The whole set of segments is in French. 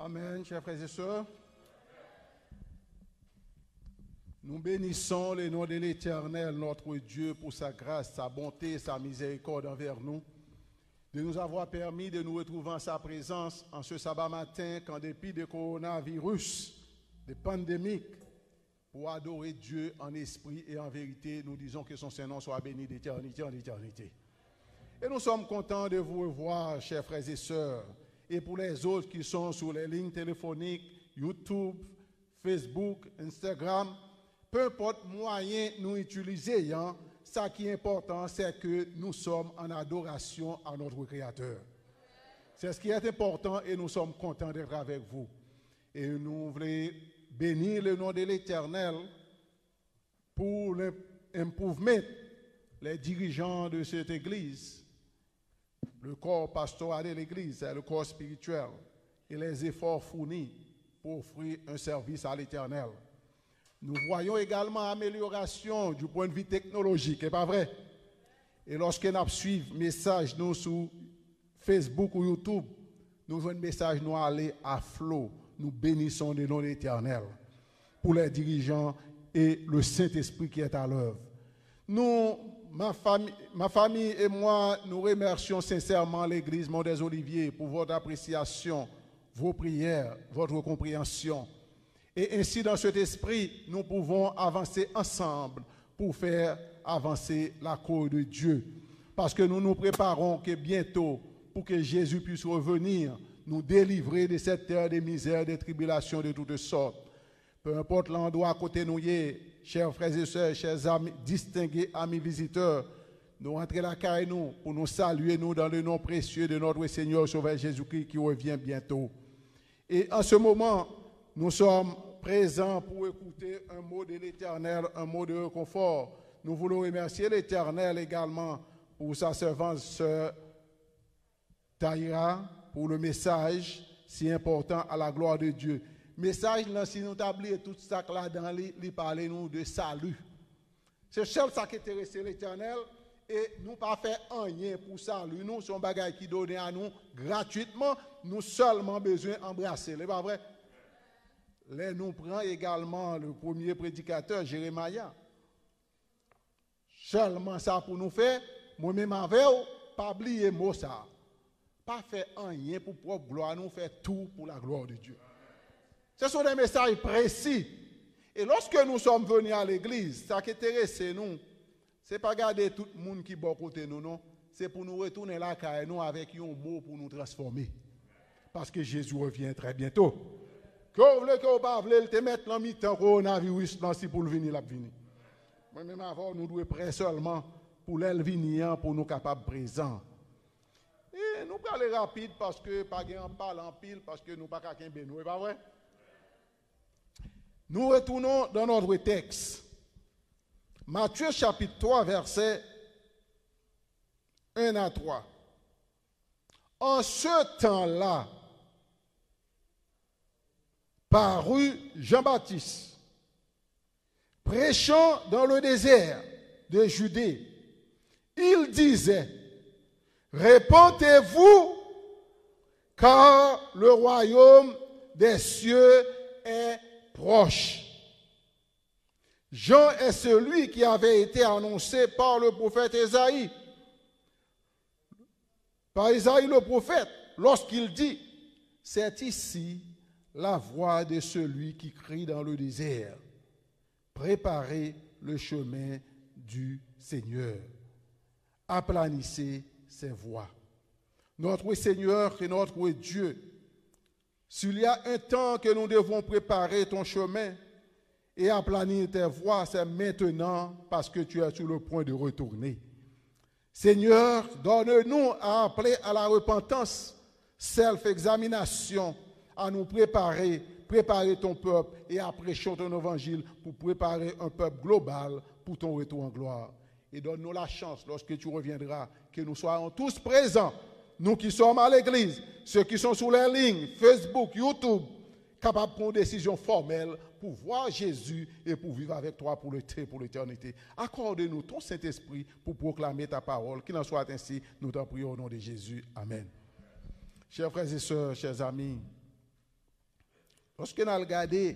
Amen, chers frères et sœurs. Nous bénissons le nom de l'Éternel, notre Dieu, pour sa grâce, sa bonté, sa miséricorde envers nous, de nous avoir permis de nous retrouver en sa présence en ce sabbat matin, qu'en dépit de coronavirus, de pandémique, pour adorer Dieu en esprit et en vérité, nous disons que son Saint-Nom soit béni d'éternité en éternité. Et nous sommes contents de vous revoir, chers frères et sœurs, et pour les autres qui sont sur les lignes téléphoniques, YouTube, Facebook, Instagram, peu importe moyen nous utiliser, hein, ça qui est important, c'est que nous sommes en adoration à notre Créateur. C'est ce qui est important et nous sommes contents d'être avec vous. Et nous voulons bénir le nom de l'Éternel pour l'improvement, les dirigeants de cette église, le corps pastoral de l'église, le corps spirituel, et les efforts fournis pour offrir un service à l'Éternel. Nous voyons également amélioration du point de vue technologique, n'est pas vrai? Et lorsque nous suivons message nous sur Facebook ou YouTube, nous voyons un message nous aller à flot. Nous bénissons le nom de l'Éternel pour les dirigeants et le Saint-Esprit qui est à l'œuvre. Nous, ma famille et moi, nous remercions sincèrement l'Église Mont des Oliviers pour votre appréciation, vos prières, votre compréhension. Et ainsi, dans cet esprit, nous pouvons avancer ensemble pour faire avancer la cause de Dieu. Parce que nous nous préparons que bientôt, pour que Jésus puisse revenir, nous délivrer de cette terre de misère, de tribulations de toutes sortes. Peu importe l'endroit à côté nous y est, chers frères et sœurs, chers amis, distingués amis visiteurs, nous rentrons la caille nous pour nous saluer nous dans le nom précieux de notre Seigneur Sauveur Jésus-Christ qui revient bientôt. Et en ce moment, nous sommes présents pour écouter un mot de l'Éternel, un mot de réconfort. Nous voulons remercier l'Éternel également pour sa servante sœur Taïra, pour le message si important à la gloire de Dieu. Message, là, si nous t'oublions tout ça là-dedans, il parle nous de salut. C'est seul ça qui intéresse l'Éternel et nous pas faire rien pour salut. Nous, son bagage qui donne à nous gratuitement, nous seulement besoin d'embrasser. C'est pas vrai? Là, nous prenons également le premier prédicateur, Jérémie. Seulement ça pour nous faire, moi-même avec vous, pas oublier mot ça. Pas faire rien pour propre gloire, nous faire tout pour la gloire de Dieu. Ce sont des messages précis. Et lorsque nous sommes venus à l'église, ça qui intéresse nous, ce n'est pas garder tout le monde qui est bon côté nous, non. C'est pour nous retourner là, car nous avec un mot pour nous transformer. Parce que Jésus revient très bientôt. Que vous voulez que vous ne voulez pas mettre dans le temps coronavirus pour le venir, la venir. Moi-même avant, nous devons prêts seulement pour le venir, pour nous capables présents. Et nous parlons rapide parce que pas en parle en pile, parce que nous pas qu'un bénou, pas vrai? Nous retournons dans notre texte. Matthieu chapitre 3, versets 1 à 3. En ce temps-là, parut Jean-Baptiste, prêchant dans le désert de Judée. Il disait, répentez-vous, car le royaume des cieux est proche. Jean est celui qui avait été annoncé par le prophète Ésaïe. Par Ésaïe le prophète, lorsqu'il dit, c'est ici la voix de celui qui crie dans le désert. Préparez le chemin du Seigneur. Aplanissez ses voies. Notre Seigneur et notre Dieu, s'il y a un temps que nous devons préparer ton chemin et aplanir tes voies, c'est maintenant parce que tu es sur le point de retourner. Seigneur, donne-nous à appeler à la repentance, self-examination, à nous préparer ton peuple et à prêcher ton évangile pour préparer un peuple global pour ton retour en gloire. Et donne-nous la chance, lorsque tu reviendras, que nous soyons tous présents, nous qui sommes à l'église, ceux qui sont sur les lignes, Facebook, YouTube, capables de prendre une décision formelle pour voir Jésus et pour vivre avec toi pour l'éternité. Accorde-nous ton Saint-Esprit pour proclamer ta parole. Qu'il en soit ainsi, nous t'en prions au nom de Jésus. Amen. Chers frères et sœurs, chers amis, Lorsque nous regardons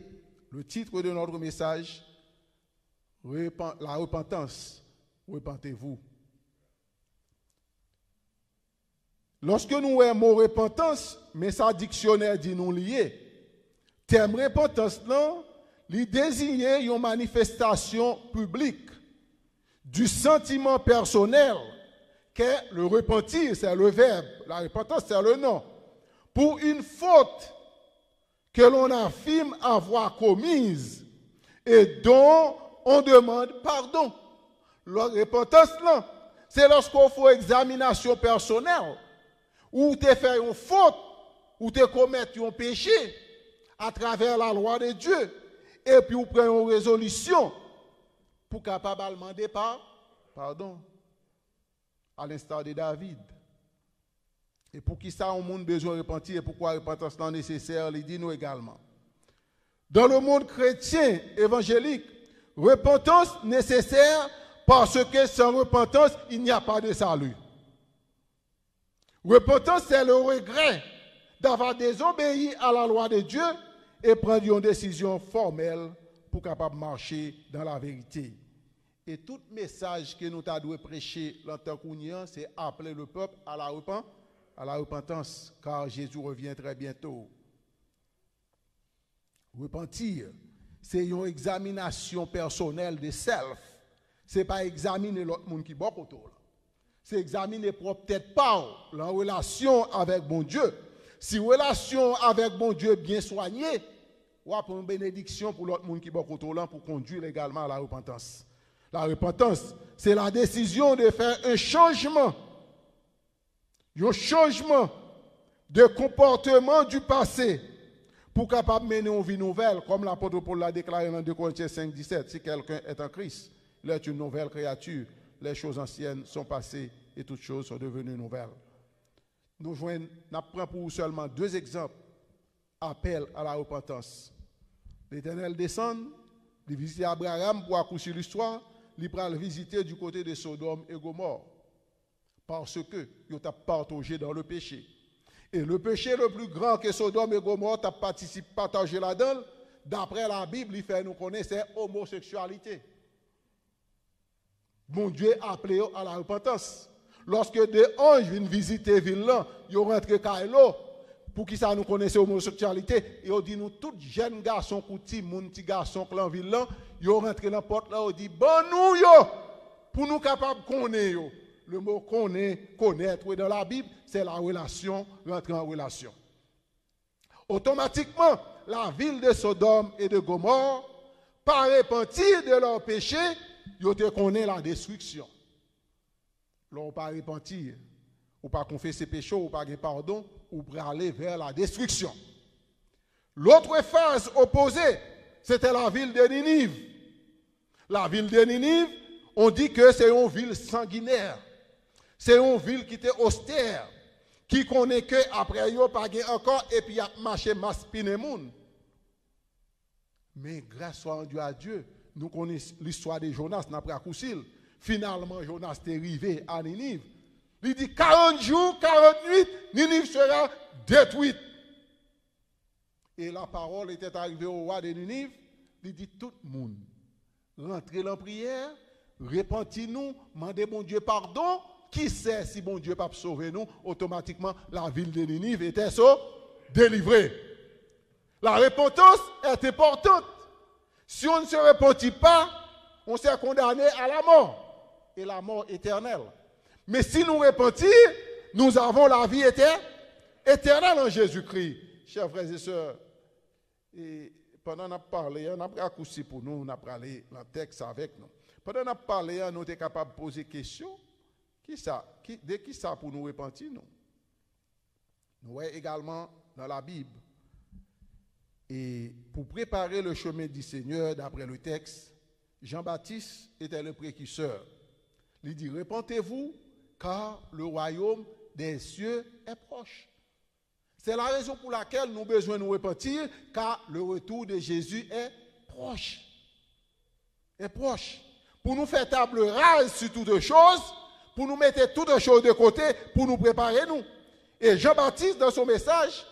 le titre de notre message, la repentance, repentez-vous. Lorsque nous voyons le mot repentance, mais sa dictionnaire dit nous lié. Terme repentance, non, il désigne une manifestation publique du sentiment personnel qu'est le repentir, c'est le verbe, la repentance, c'est le nom, pour une faute que l'on affirme avoir commise et dont on demande pardon. La repentance, non, c'est lorsqu'on fait examination personnelle, ou tu fait une faute, ou tu commis un péché à travers la loi de Dieu, et puis vous prenez une résolution pour capable demander pardon, à l'instar de David. Et pour qui ça, on a besoin de repentir, et pourquoi la repentance est nécessaire, il dit nous également. Dans le monde chrétien évangélique, repentance nécessaire parce que sans repentance, il n'y a pas de salut. Repentance, c'est le regret d'avoir désobéi à la loi de Dieu et prendre une décision formelle pour capable marcher dans la vérité. Et tout message que nous avons prêcher l'entend c'est appeler le peuple à la repentance, car Jésus revient très bientôt. Repentir, c'est une examination personnelle de self. Ce n'est pas examiner l'autre monde qui est beaucoup autour. C'est examiner propre tête part la relation avec bon Dieu. Si relation avec bon Dieu bien soignée, ou pour une bénédiction pour l'autre monde qui est beaucoup autour pour conduire également à la repentance. La repentance, c'est la décision de faire un changement de comportement du passé pour capable mener une vie nouvelle, comme l'apôtre Paul l'a déclaré dans 2 Corinthiens 5, 17. Si quelqu'un est en Christ, il est une nouvelle créature. Les choses anciennes sont passées et toutes choses sont devenues nouvelles. Nous prenons pour vous seulement 2 exemples. Appel à la repentance. L'Éternel descend, il visite Abraham pour accoucher l'histoire, il va le visiter du côté de Sodome et Gomorrhe. Parce que il t'a partagé dans le péché. Et le péché le plus grand que Sodome et Gomorrhe t'a partagé là-dedans, d'après la Bible, il fait nous connaître, c'est homosexualité. Mon Dieu a appelé à la repentance. Lorsque des anges viennent visiter la ville, ils rentrent Kailo, pour qui ça nous connaisse homosexualité, et on dit nous, tous jeunes garçons, petits garçons qui sont en ville, ils rentrent dans la porte là, on dit, bon nous, pour nous capables de connaître. Le mot connaître dans la Bible, c'est la relation, rentrer en relation. Automatiquement, la ville de Sodome et de Gomorrhe, par repentir de leur péché, ils te connaissent la destruction. Là, pas repentir, ou pas confesser péché, ou pas pardon, ou pour aller vers la destruction. L'autre phase opposée, c'était la ville de Ninive. La ville de Ninive, on dit que c'est une ville sanguinaire. C'est une ville qui était austère, qui connaît que après il n'y a pas encore, et puis il y a marché Maspinemoun. Mais grâce soit à Dieu, nous connaissons l'histoire de Jonas, n'a pas couché. Finalement, Jonas est arrivé à Ninive. Il dit 40 jours, 40 nuits, Ninive sera détruite. Et la parole était arrivée au roi de Ninive. Il dit tout le monde, rentrez en prière, repentis-nous, demandez mon Dieu pardon. Qui sait si bon Dieu ne peut pas sauver nous, automatiquement la ville de Ninive était délivrée. La repentance est importante. Si on ne se repentit pas, on s'est condamné à la mort, et la mort éternelle. Mais si nous repentons, nous avons la vie éternelle en Jésus-Christ. Chers frères et sœurs, et pendant qu'on a parlé, on a accouché pour nous, on a parlé dans le texte avec nous. Pendant qu'on a parlé, nous sommes capables de poser des questions. De qui ça pour nous repentir, nous? Nous voyons également dans la Bible. Et pour préparer le chemin du Seigneur, d'après le texte, Jean-Baptiste était le précurseur. Il dit, repentez-vous, car le royaume des cieux est proche. C'est la raison pour laquelle nous avons besoin de nous repentir, car le retour de Jésus est proche. Est proche. Pour nous faire table rase sur toutes choses, pour nous mettre toutes choses de côté, pour nous préparer nous. Et Jean-Baptiste, dans son message,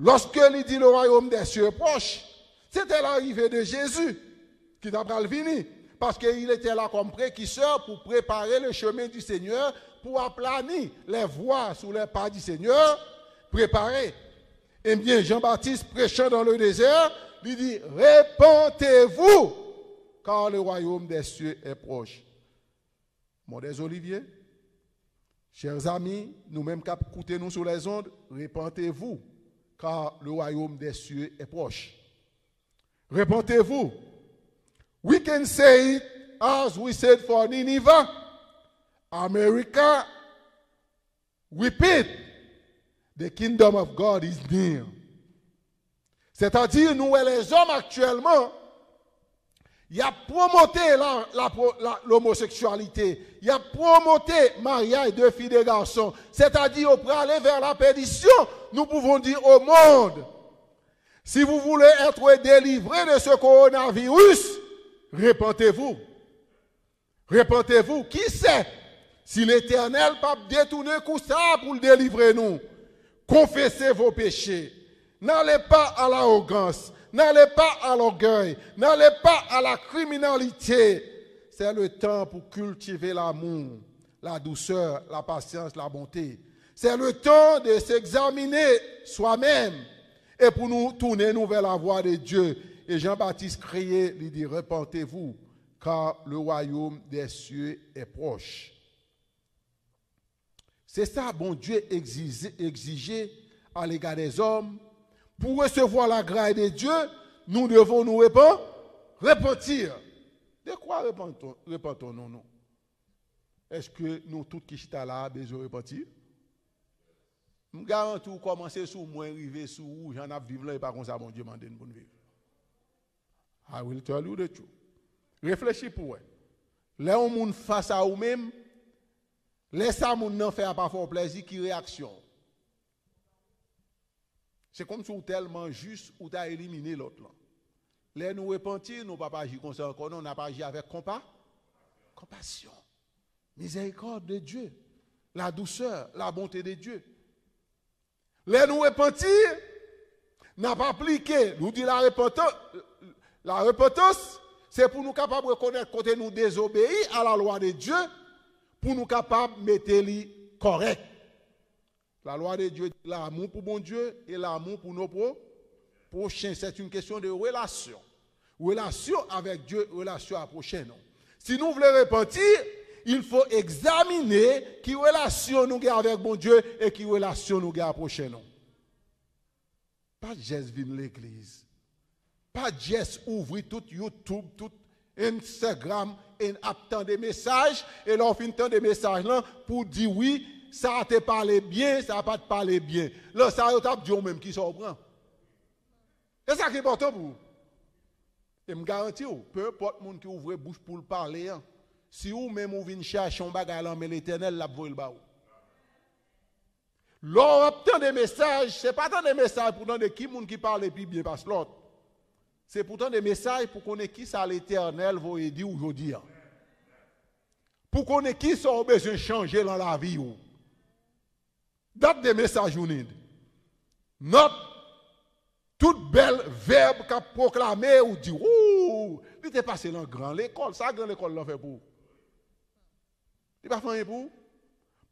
Lorsque il dit le royaume des cieux est proche, c'était l'arrivée de Jésus qui n'a pas venu. Parce qu'il était là comme précurseur pour préparer le chemin du Seigneur, pour aplanir les voies sous les pas du Seigneur, préparer. Eh bien, Jean-Baptiste, prêchant dans le désert, lui dit, répentez-vous, car le royaume des cieux est proche. Mon des Oliviers, chers amis, nous-mêmes qui écoutons nous sur les ondes, répentez-vous, car le royaume des cieux est proche. Répentez-vous. We can say it as we said for Nineveh, America, repeat, the kingdom of God is near. C'est-à-dire, nous, les hommes actuellement, il a promoté l'homosexualité, il a promoté mariage de filles et de garçons. C'est-à-dire, pour aller vers la perdition, nous pouvons dire au monde, si vous voulez être délivré de ce coronavirus, répentez-vous. Répentez-vous. Qui sait si l'Éternel peut détourner tout ça pour le délivrer nous? Confessez vos péchés. N'allez pas à l'arrogance. N'allez pas à l'orgueil. N'allez pas à la criminalité. C'est le temps pour cultiver l'amour, la douceur, la patience, la bonté. C'est le temps de s'examiner soi-même et pour nous tourner nous vers la voie de Dieu. Et Jean-Baptiste criait, il dit, repentez-vous, car le royaume des cieux est proche. C'est ça, bon Dieu exigeait à l'égard des hommes. Pour recevoir la grâce de Dieu, nous devons nous repentir. De quoi repentons-nous, nous? Est-ce que nous, tous qui sommes là, besoin de repentir? Je garantis commencer sous moi, arriver sous où j'en ai vivre là, et pas comme ça, mon Dieu m'a donné pour vivre. I will tell you the truth. Réfléchis pour eux. Là, on monde face à vous-même, laissez ça, moun n'en fait pas fort plaisir, qui réaction. C'est comme si vous tellement juste ou tu as éliminé l'autre. Là, nous repentir, nous ne pas agir comme ça encore, on n'a pas agi avec compassion, miséricorde de Dieu, la douceur, la bonté de Dieu. Là, nous repentir, n'a pas appliqué, nous dit la repentance, c'est pour nous capables de reconnaître quand nous désobéissons à la loi de Dieu, pour nous capables de mettre les correct. La loi de Dieu, l'amour pour bon Dieu et l'amour pour nos prochains. C'est une question de relation. Relation avec Dieu, relation à prochain. Non. Si nous voulons repentir, il faut examiner qui relation nous avons avec bon Dieu et qui relation nous avons prochain. Non. Pas juste venir l'église. Pas juste ouvrir tout YouTube, tout Instagram et attendre des messages et leur fin de des messages là pour dire oui, ça te parlé bien, ça n'a pas te parlé bien. Là, ça a dit même qui s'en prend. C'est ça qui est important pour vous. Et je garantis, peu importe le monde qui ouvre la bouche pour le parler, hein, si vous même vous venez chercher un bagage mais l'Éternel l'a volé le bas. L'on obtient des messages, ce n'est pas tant des messages pour de qui monde qui parle et puis bien passe l'autre. C'est pourtant des messages pour qu'on ait qui ça l'Éternel va dire aujourd'hui. Hein. Pour qu'on ait qui ça a besoin de changer dans la vie. Date des messages unides. Note toute belle verbe qu'a proclamé ou dit ouh, il était passé dans grande l'école, ça grande école l'a fait pour. Il pas fait pour.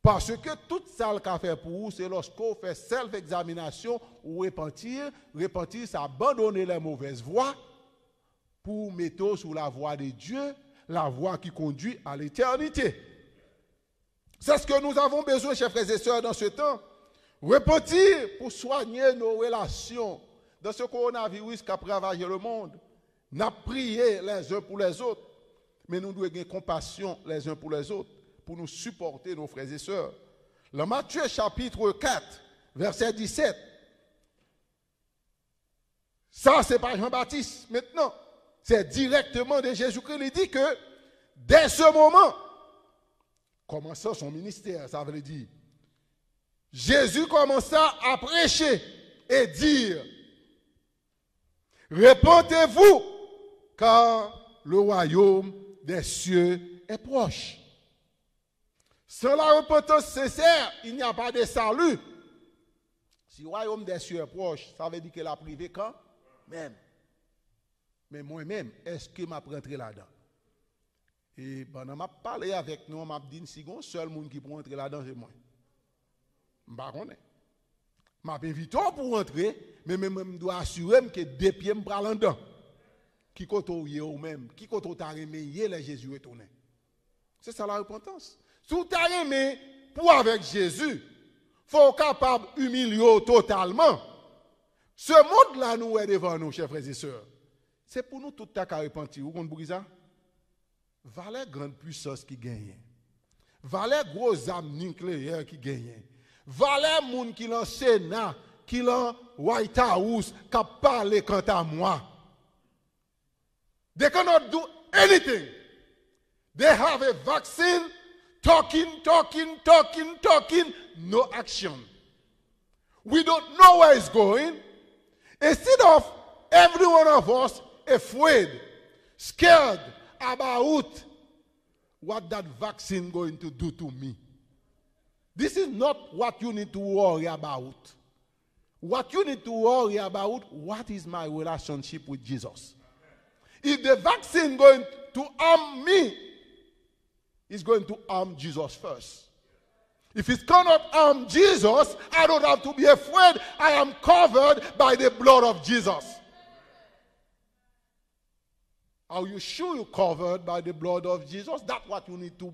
Parce que tout ça qu'a fait pour vous, c'est lorsqu'on fait self-examination ou repentir, c'est abandonner les mauvaises voies pour mettre sur la voie de Dieu, la voie qui conduit à l'éternité. C'est ce que nous avons besoin, chers frères et sœurs, dans ce temps. Repentir pour soigner nos relations dans ce coronavirus qui a ravagé le monde. Nous avons prié les uns pour les autres, mais nous devons avoir compassion les uns pour les autres pour nous supporter, nos frères et sœurs. Le Matthieu chapitre 4, verset 17. Ça, ce n'est pas Jean-Baptiste maintenant. C'est directement de Jésus-Christ. Il dit que dès ce moment, commençant son ministère, ça veut dire, Jésus commença à prêcher et dire, repentez-vous, car le royaume des cieux est proche. Sans la repentance sincère, il n'y a pas de salut. Si le royaume des cieux est proche, ça veut dire que la privé quand même. Mais moi-même, est-ce que je rentré là-dedans? Et pendant que je parlé avec nous, je dit si le seul monde qui peut rentrer là-dedans, c'est moi. Je ne sais pas. Je m'invite pour rentrer, mais je dois assurer que des pieds me prennent là-dedans. Qui compte ou même, qui compte ta remédier les Jésus retourné. C'est ça la repentance. Si tu as aimé pour avec Jésus, il faut capable d'humilier totalement. Ce monde-là, nous est devant nous, chers frères et sœurs. C'est pour nous tout à fait repentir. Vous comprenez ça? Valait grande puissance qui gagne. Valait gros âmes nucléaires qui gagne. Valait moun qui dans Sénat, qui dans White House, qui parle quant à moi. They cannot do anything. They have a vaccine, talking, no action. We don't know where it's going. Instead of every one of us afraid, scared about what that vaccine going to do to me. This is not what you need to worry about. What you need to worry about, what is my relationship with Jesus? If the vaccine going to harm me, it's going to harm Jesus first. If it cannot harm Jesus, I don't have to be afraid. I am covered by the blood of Jesus. Are you sure you're covered by the blood of Jesus? That's what you need to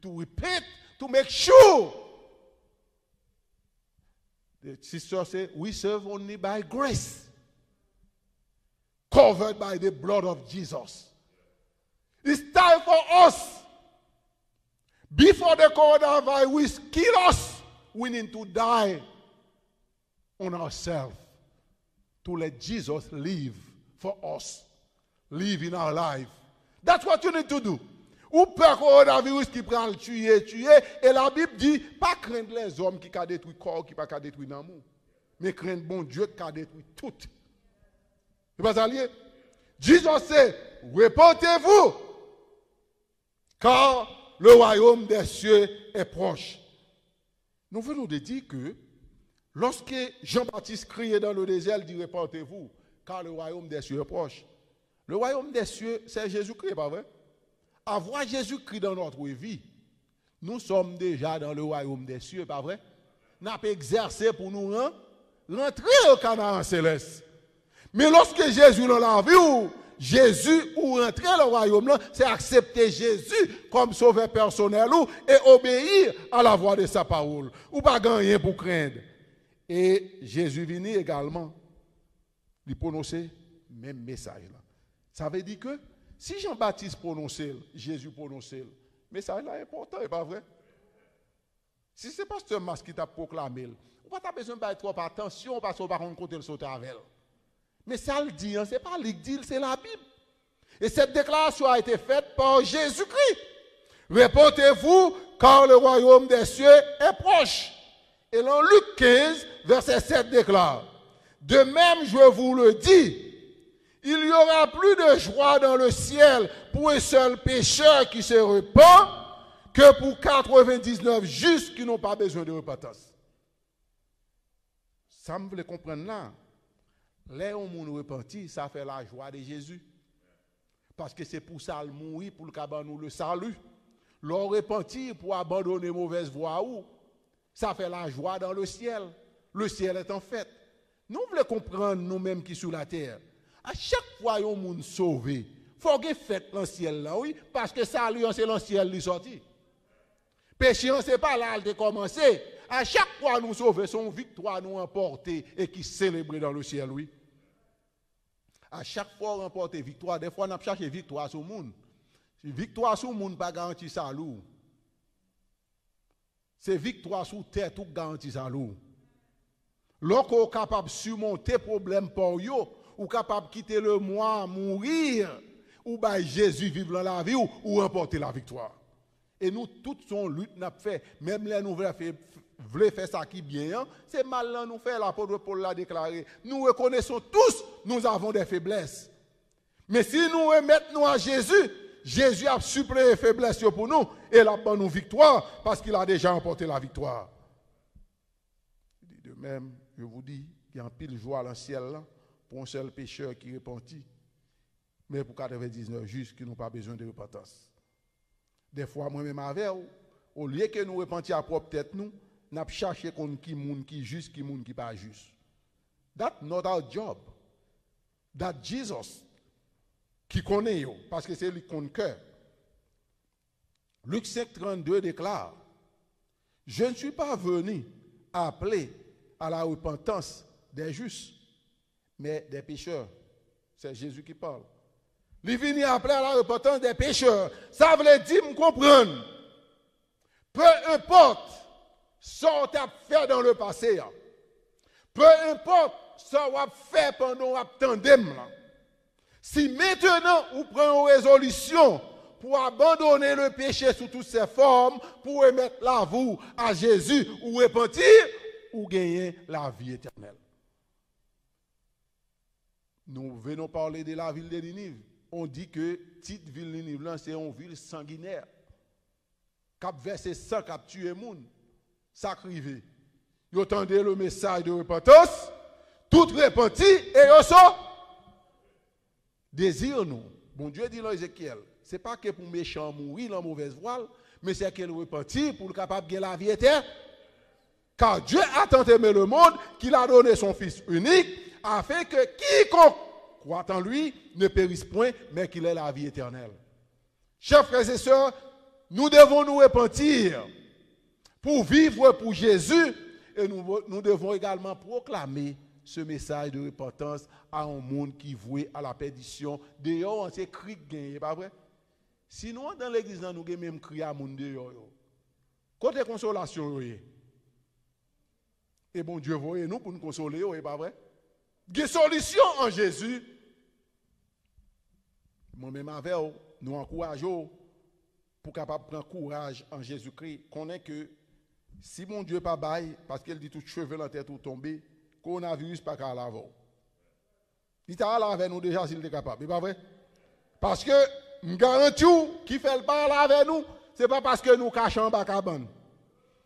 repeat to make sure. The sister said, we serve only by grace. Covered by the blood of Jesus. It's time for us. Before the coronavirus kill us, we need to die on ourselves to let Jesus live for us. Live in our life. That's what you need to do. Ou peur coronavirus qui prend le tuer. Et la Bible dit, pas craindre les hommes qui ont détruit le corps, qui n'ont pas détruit l'amour. Mais craindre bon Dieu qui a détruit tout. C'est pas ça lié? Jésus dit, répentez-vous, car le royaume des cieux est proche. Nous venons de dire que lorsque Jean-Baptiste criait dans le désert, il dit, répentez-vous, car le royaume des cieux est proche. Le royaume des cieux, c'est Jésus-Christ, pas vrai? Avoir Jésus-Christ dans notre vie, nous sommes déjà dans le royaume des cieux, pas vrai? Nous avons exercé pour nous rentrer au Canaan céleste. Mais lorsque Jésus dans la vie, Jésus ou rentrer dans le royaume, c'est accepter Jésus comme sauveur personnel et obéir à la voix de sa parole. Ou pas gagner pour craindre. Et Jésus venu également, il prononçait le même message là. Ça veut dire que si Jean-Baptiste prononçait, Jésus prononçait, le message là est important, n'est pas vrai? Si c'est pasteur Mas qui t'a proclamé, on n'a pas besoin de faire trop attention parce qu'on va rencontrer le sauter avec elle. Mais ça le dit, ce n'est pas lui qui dit, c'est la Bible. Et cette déclaration a été faite par Jésus-Christ. Répentez-vous, car le royaume des cieux est proche. Et dans Luc 15, verset 7 déclare, de même je vous le dis, il n'y aura plus de joie dans le ciel pour un seul pécheur qui se repent que pour 99 justes qui n'ont pas besoin de repentance. Ça me voulait comprendre là. Les gens qui repentis, ça fait la joie de Jésus. Parce que c'est pour ça qu'il mourit, pour le nous le salut. L'on repentit pour abandonner mauvaise voie, ça fait la joie dans le ciel. Le ciel est en fête. Nous voulons comprendre nous-mêmes qui sont sur la terre. À chaque fois qu'on monde sauvé, il faut que fête dans le ciel là, oui, parce que salut, c'est dans le ciel qui sorti. Péché, c'est pas là de commencer. À chaque fois nous sauver, son victoire nous emporter et qui célébrer dans le ciel, oui. À chaque fois remporter victoire, des fois on a cherché victoire sur le monde. Victoire sur le monde pas garantie salut. C'est victoire sur terre tout garantie salut. Lorsqu'on est capable de surmonter problème pour yo, ou capable de quitter le moi, mourir, ou bah Jésus vivre dans la vie ou remporter la victoire. Et nous, toutes son lutte n'a fait, même les nouvelles voulez faire ça qui bien, c'est mal là nous fait, l'apôtre Paul l'a déclaré. Nous reconnaissons tous, nous avons des faiblesses. Mais si nous remettons à Jésus, Jésus a suppléé les faiblesses pour nous, et il a donné nous victoire, parce qu'il a déjà remporté la victoire. De même, je vous dis, il y a un pile joie dans le ciel là, pour un seul pécheur qui repentit, mais pour 99 justes qui n'ont pas besoin de repentance. Des fois, moi-même avec, au lieu que nous repentions à propre tête, nous avons cherché qui moun qui juste, qui moun qui pas juste. That's not our job. That Jesus qui connaît, parce que c'est lui qui connaît cœur. Luc 5,32 déclare, je ne suis pas venu appeler à la repentance des justes, mais des pécheurs. C'est Jésus qui parle. Il est venu appeler à la repentance des pécheurs. Ça veut dire, me comprendre. Peu importe ce qu'on a fait dans le passé, peu importe ce qu'on a fait pendant l'attendement, si maintenant vous prenez une résolution pour abandonner le péché sous toutes ses formes, pour remettre la vous à Jésus ou repentir, ou gagner la vie éternelle. Nous venons parler de la ville de Ninive. On dit que petite ville de Ninive, c'est une ville sanguinaire. Cap versé sang, cap tué moun, sacrivé. Ils entendaient le message de repentance, tout repenti et ils sont désir nous. Bon Dieu dit dans Ézéchiel, c'est pas que pour méchant mourir dans mauvaise voie, mais c'est qu'il repentit pour le capable de la vie éternelle. Car Dieu a tant aimé le monde qu'il a donné son Fils unique afin que quiconque croit en lui ne périsse point, mais qu'il ait la vie éternelle. Chers frères et sœurs, nous devons nous repentir pour vivre pour Jésus et nous devons également proclamer ce message de repentance à un monde qui voué à la perdition. D'ailleurs, on s'est cri gagné, pas vrai? Sinon, dans l'église, nous avons même crié à monde dehors. Côté consolation, oui. Et bon Dieu, voyez nous pour nous consoler, oui, pas vrai? Il y a une solution en Jésus. Moi-même avec vous, nous encourageons pour capable prendre courage en Jésus-Christ. Connaît que si mon Dieu pas bail, parce qu'il dit tout cheveux en tête ou tomber, coronavirus pas qu'à laver. Il t'a lavé nous déjà s'il est capable, c'est pas vrai? Parce que je garantis qui fait le pas avec nous, c'est pas parce que nous cachons en bas cabane.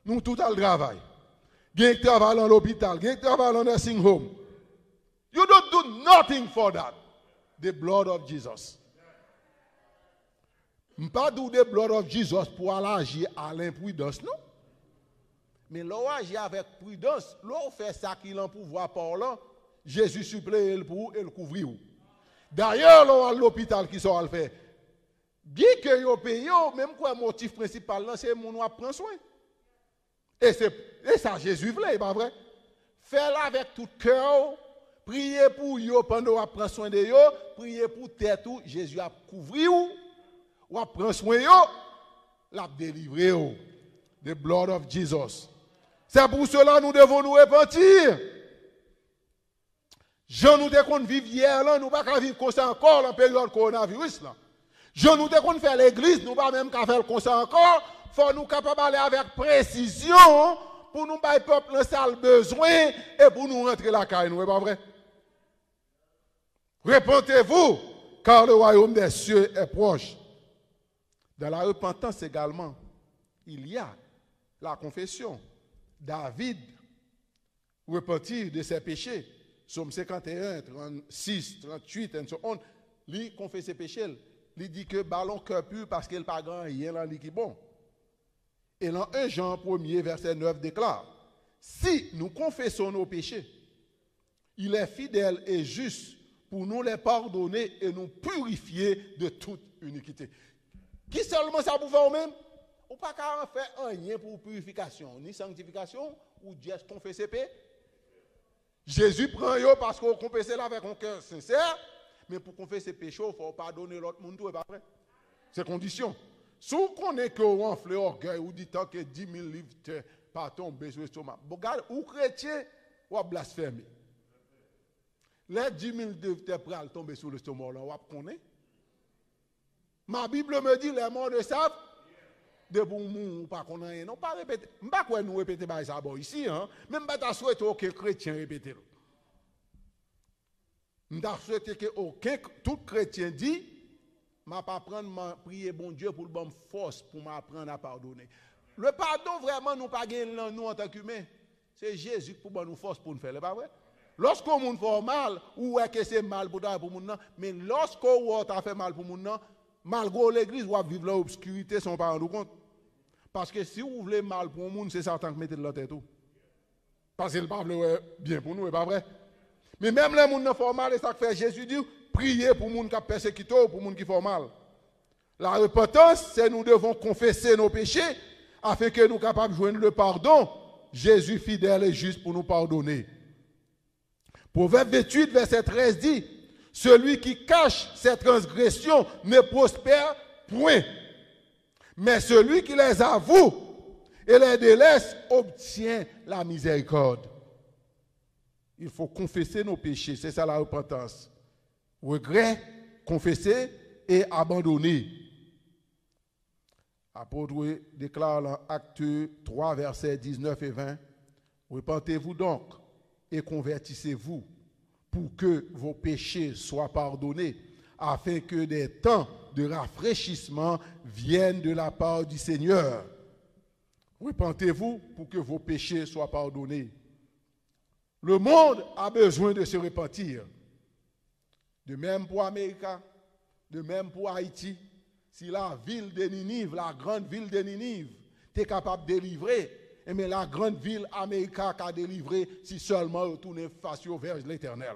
Nous tout à le travail. Quelqu'un qui travaille dans l'hôpital, quelqu'un qui travaille dans le nursing home. You don't do nothing for that. The blood of Jesus. Je ne pas dire the blood of Jesus pour aller agir à l'imprudence, non? Mais l'on agit avec prudence, l'on fait ça qu'il a pouvoir parlant, Jésus supplée pour et le couvrir. D'ailleurs, l'on à l'hôpital qui sont à le faire. Bien que vous payez, même quoi motif principal, c'est mon qui prend soin. Et ça, Jésus voulait, pas vrai? Faites-le avec tout cœur, priez pour vous pendant qu'on prend soin de vous, priez pour tête, Jésus a couvert ou a prend soin de vous, l'a délivré. The blood of Jesus. C'est pour cela que nous devons nous repentir. Je nous dis qu'on vit hier, là, nous ne pouvons pas vivre comme ça encore en période coronavirus. Là. Je nous dis qu'on fait l'église, nous ne pouvons pas même faire comme ça encore. Il faut nous capables d'aller avec précision pour nous bailler peuple dans ça le besoin et pour nous rentrer la caille. Nous, n'est pas vrai? Repentez-vous, car le royaume des cieux est proche. Dans la repentance également, il y a la confession. David repentit de ses péchés. Somme 51, 36, 38, et so on. Il confesse ses péchés. Il dit que ballon cœur pur parce qu'il n'a pas grand rien dans qui bon. Et dans 1 Jean 1er, verset 9 déclare, si nous confessons nos péchés, il est fidèle et juste pour nous les pardonner et nous purifier de toute iniquité. Qui seulement ça pour faire même? Ou pas qu'à faire rien pour purification, ni sanctification, ou juste confesser péché. Jésus prend yo parce qu'on confesse là avec un cœur sincère, mais pour confesser péché, il faut pardonner l'autre monde, tout pas vrai. C'est condition. Si on connaît que on enfle orgueil, ou dit tant que 10 000 livres par tomber sur l'estomac, regarde, ou chrétien, ou à blasphémer. Les 10 000 livres pral tomber sur l'estomac, là, ou à connaître. Ma Bible me dit, les morts ne savent. De bon moun ou pas qu'on a non pas répéter pas quoi nous répéter ba ça bon ici hein même pas ta souhaiter aucun chrétien répéter m'ta souhaiter que aucun tout chrétien dit m'a pas prendre prier bon Dieu pour le bonne force pour m'apprendre à pardonner. Le pardon vraiment nous pas gagner nous en tant qu'humain c'est Jésus pour nous force pour nous faire, c'est pas vrai? Lorsqu'on nous fait mal, ou est que c'est mal pour nous, mais lorsqu'on a fait mal pour nous, malgré l'église, on va vivre l'obscurité sans pas rendre compte. Parce que si vous voulez mal pour nous, c'est Satan qui met de la tête. Parce qu'il ne veut pas bien pour nous, c'est pas vrai? Mais même les gens qui font mal, et ça fait Jésus dit, priez pour les gens qui persécutent, pour les gens qui font mal. La repentance, c'est nous devons confesser nos péchés afin que nous soyons capables de joindre le pardon. Jésus fidèle et juste pour nous pardonner. Proverbe 28, verset 13 dit, celui qui cache ses transgressions ne prospère point. Mais celui qui les avoue et les délaisse obtient la miséricorde. Il faut confesser nos péchés, c'est ça la repentance. Regret, confesser et abandonner. L'apôtre déclare dans Actes 3, versets 19 et 20, repentez-vous donc et convertissez-vous pour que vos péchés soient pardonnés, afin que des temps de rafraîchissement viennent de la part du Seigneur. Repentez-vous pour que vos péchés soient pardonnés. Le monde a besoin de se repentir. De même pour l'Amérique, de même pour Haïti. Si la ville de Ninive, la grande ville de Ninive, est capable de délivrer, mais la grande ville américaine a délivré si seulement retourner face vers l'Éternel.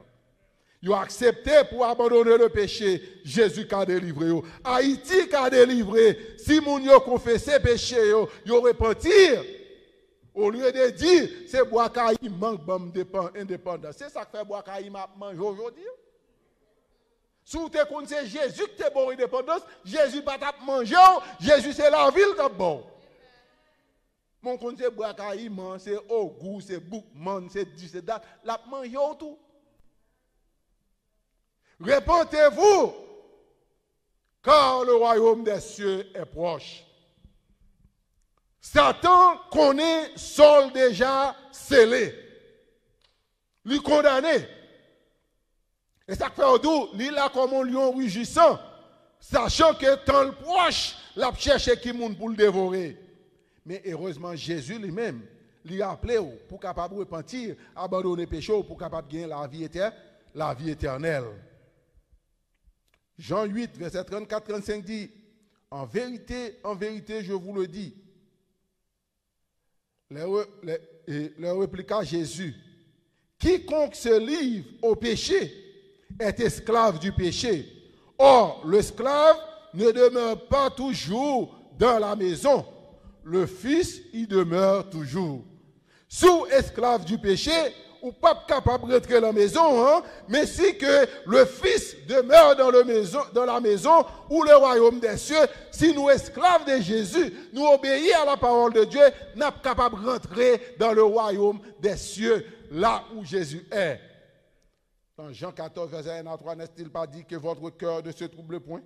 Ils ont accepté pour abandonner le péché, Jésus a délivré. Haïti a délivré. Si moun yo confessé péché, ils ont repenti. Au lieu de dire, c'est Boakaï manque d'indépendance. C'est ça que fait Boakaï mange aujourd'hui. Si vous c'est Jésus qui est bon indépendance, Jésus pas manger, Jésus c'est la ville qui est bon. Mon compte c'est Boakaï, c'est au goût, c'est boukman, c'est dit, c'est date, la manger tout. Repentez-vous, car le royaume des cieux est proche. Satan connaît Saul déjà scellé, lui condamné. Et ça fait au dos, il là comme un lion rugissant, sachant que tant le proche, l'a cherché qui monde pour le dévorer. Mais heureusement, Jésus lui-même, lui a appelé pour capable repentir, abandonner le péché, pour capable gagner la vie éternelle. Jean 8, verset 34-35 dit, en vérité, je vous le dis, leur répliqua Jésus, quiconque se livre au péché est esclave du péché. Or, l'esclave ne demeure pas toujours dans la maison. Le Fils y demeure toujours. Sous esclave du péché, ou pas capable de rentrer dans la maison, hein? Mais si que le Fils demeure dans la maison ou le royaume des cieux, si nous esclaves de Jésus, nous obéissons à la parole de Dieu, nous sommes capables de rentrer dans le royaume des cieux, là où Jésus est. Dans Jean 14, verset 1 à 3, n'est-il pas dit que votre cœur ne se trouble point?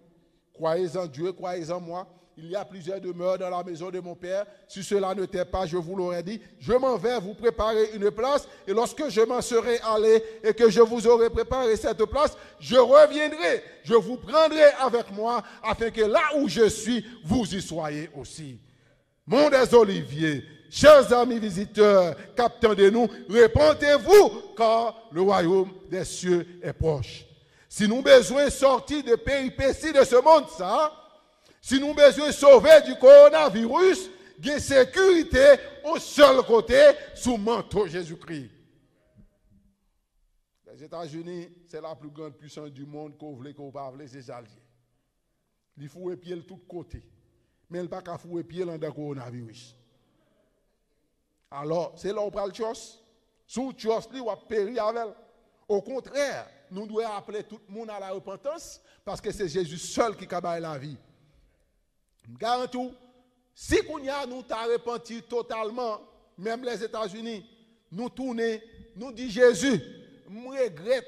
Croyez en Dieu, croyez en moi. Il y a plusieurs demeures dans la maison de mon Père. Si cela n'était pas, je vous l'aurais dit. Je m'en vais vous préparer une place. Et lorsque je m'en serai allé et que je vous aurai préparé cette place, je reviendrai. Je vous prendrai avec moi afin que là où je suis, vous y soyez aussi. Mont des Oliviers, chers amis visiteurs, capteurs de nous, repentez-vous car le royaume des cieux est proche. Si nous avons besoin de sortir de péripéties de ce monde, si nous avons besoin de sauver du coronavirus, il y a sécurité au seul côté sous le manteau Jésus-Christ. Les États-Unis, c'est la plus grande puissance du monde qu'on voulait qu'on pas voulait, c'est ça. Il faut épier de tous côtés. Mais il n'y a pas qu'à fouer pied dans le coronavirus. Alors, c'est là où on prend le chose. Sous le chose, on va périr avec elle. Au contraire, nous devons appeler tout le monde à la repentance parce que c'est Jésus seul qui cabaye la vie. Garantis, si nous t'avons repenti totalement, même les États-Unis, nous tournons, nous disons Jésus, je regrette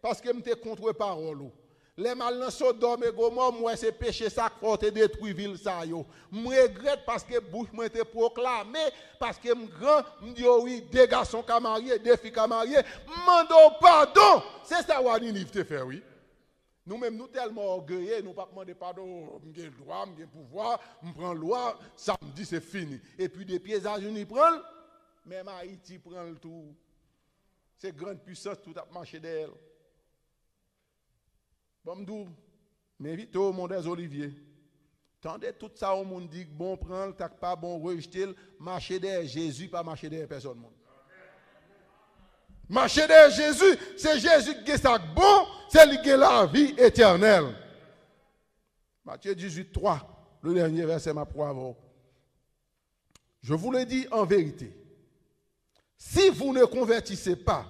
parce que je suis contre la parole. Les mal dans Sodome et Gomorrhe, moi c'est péché ça qui faut détruire ville ça yo. Je regrette parce que bouche moi était proclamé parce que grand me dit oui, deux garçons qui mariés, deux filles qui mariées, mando pardon. C'est ça Wani Nive te fait oui. Nous-mêmes nous tellement orgueilleux, nous pas demander pardon, j'ai le droit, j'ai le pouvoir, je prends loi, samedi c'est fini. Et puis des pieds à genoux prennent même Haïti prend le tout. C'est grande puissance tout a marché d'elle. Bon, m'dou, m'invite au monde des Oliviers. Tendez tout ça au monde dit bon prend le tac pas bon rejeter marcher derrière Jésus pas marcher derrière personne monde. Marcher derrière Jésus, c'est Jésus qui est ça bon, c'est lui qui a la vie éternelle. Matthieu 18, 3, le dernier verset m'a pour avoir. Je vous le dis en vérité, si vous ne convertissez pas,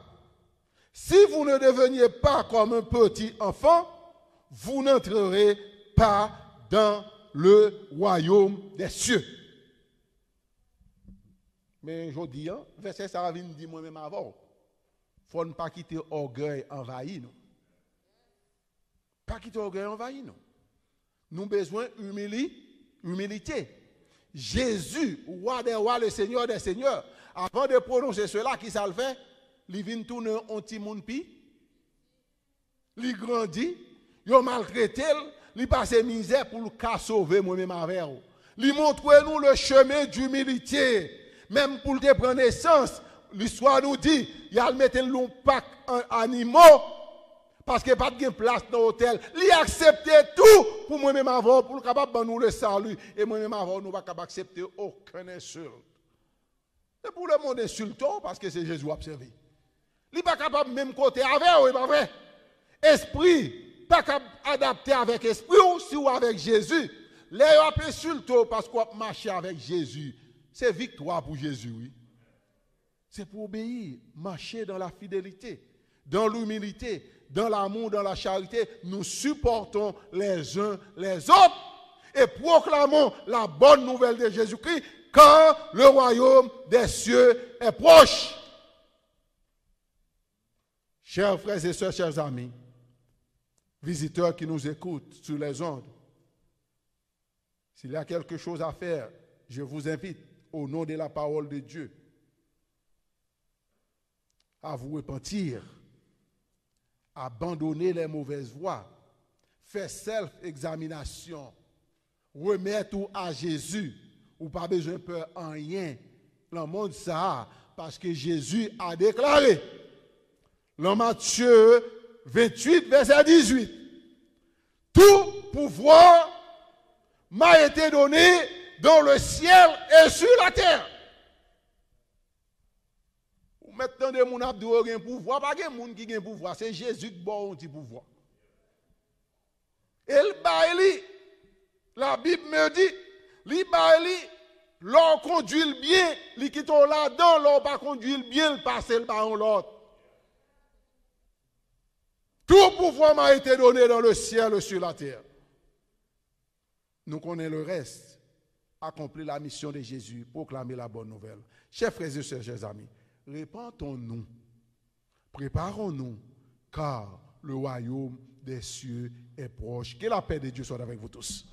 si vous ne deveniez pas comme un petit enfant, vous n'entrerez pas dans le royaume des cieux. Mais je dis, verset ça vient dire moi-même avant. Il ne faut pas quitter l'orgueil envahi nous. Pas quitter l'orgueil envahi nous. Nous avons besoin d'humilité. Jésus, roi des rois, le Seigneur des seigneurs, avant de prononcer cela, qui ça le fait? Il vient tourner un petit monde pi. Il grandit. Il maltraité. Il passe misère pour le cas sauver moi-même avec vous. Il montre nous le chemin d'humilité. Même pour te prendre naissance. L'histoire nous dit, il y a mettre un pack en animaux parce qu'il n'y a pas de place dans l'hôtel. Il a accepté tout pour moi-même avant, pour capable de nous le salut. Et moi-même avant, nous ne pouvons pas accepter aucun insulte. Et pour le monde insultant, parce que c'est Jésus observé. Il n'est pas capable même côté avec, oui, pas vrai. Esprit, pas capable d'adapter avec esprit ou si ou avec Jésus. Les insultant parce qu'on marche avec Jésus. C'est victoire pour Jésus, oui. C'est pour obéir, marcher dans la fidélité, dans l'humilité, dans l'amour, dans la charité. Nous supportons les uns les autres et proclamons la bonne nouvelle de Jésus-Christ quand le royaume des cieux est proche. Chers frères et sœurs, chers amis, visiteurs qui nous écoutent sur les ondes, s'il y a quelque chose à faire, je vous invite au nom de la parole de Dieu à vous repentir, abandonner les mauvaises voies, faire self-examination, remettre tout à Jésus, ou pas besoin de peur en rien. Le monde ça, parce que Jésus a déclaré, dans Matthieu 28, verset 18, tout pouvoir m'a été donné dans le ciel et sur la terre. Maintenant, des gens qui ont un pouvoir, pas des gens qui ont un pouvoir, c'est Jésus qui a un pouvoir. Et la Bible me dit, l'on conduit le bien, l'on quitte là-dedans, l'on pas conduit le bien, le passer le baron l'autre. Tout pouvoir m'a été donné dans le ciel et sur la terre. Nous connaissons le reste. Accomplir la mission de Jésus, proclamer la bonne nouvelle. Chers frères et sœurs, chers amis, répandons-nous, préparons-nous, car le royaume des cieux est proche. Que la paix de Dieu soit avec vous tous.